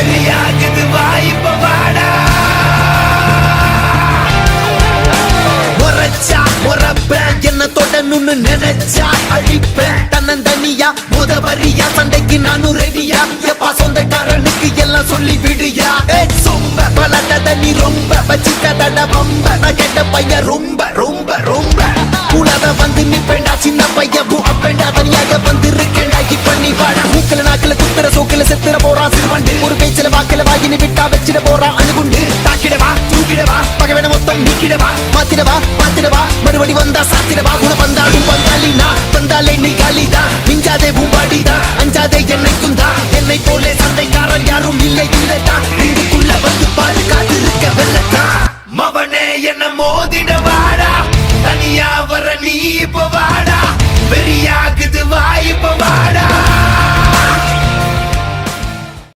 வெறியாகுது வாய்ப்ப வாடா முறைச்சா முறப்பேன் என்ன தொடணும்னு நினைச்சா அழிப்பேன் தன்னந்தனியா முதவரியா சண்டைக்கு நானும் ரெடியா எப்பா சொந்தக்காரனுக்கு எல்லாம் சொல்லி விடுயா சொம்ப பலட்டத நீ ரொம்ப வச்சுக்கதட பம்ப நான் கேட்ட பையன் ரொம்ப ரொம்ப ரொம்ப கூடாத வந்து நிப்பேண்டா சின்ன பையன் அப்பேண்டா தனியாக வந்து இருக்கேண்டா இப்ப நீ வாடா மூக்கல நாக்கல குத்துற சோக்கல செத்துற போறான் சிறுவண்டு ஒரு பேச்சில வாக்கல வாயினு விட்டா வச்சிட போறான் அணுகுண்டு தாக்கிடவா தூக்கிடவா பகவேன மொத்தம் நீக்கிடவா மாத்திடவா மறுபடி வந்தா சாத்திடவா குண வந்தாலும் வந்தாலினா வந்தாலே நீ காலிதா மிஞ்சாதே பூம்பாடிதா அஞ்சாதே என்னைக்கும் தான் என்னை போலே சண்டைக்காரன் யாரும் இல்லை இல்லதா இதுக்குள்ள வந்து பாரு காத்திருக்க வெள்ளத்தா மவனே என்ன மோதிட வாடா தனியா வர நீ இப்ப வாடா வெறியாக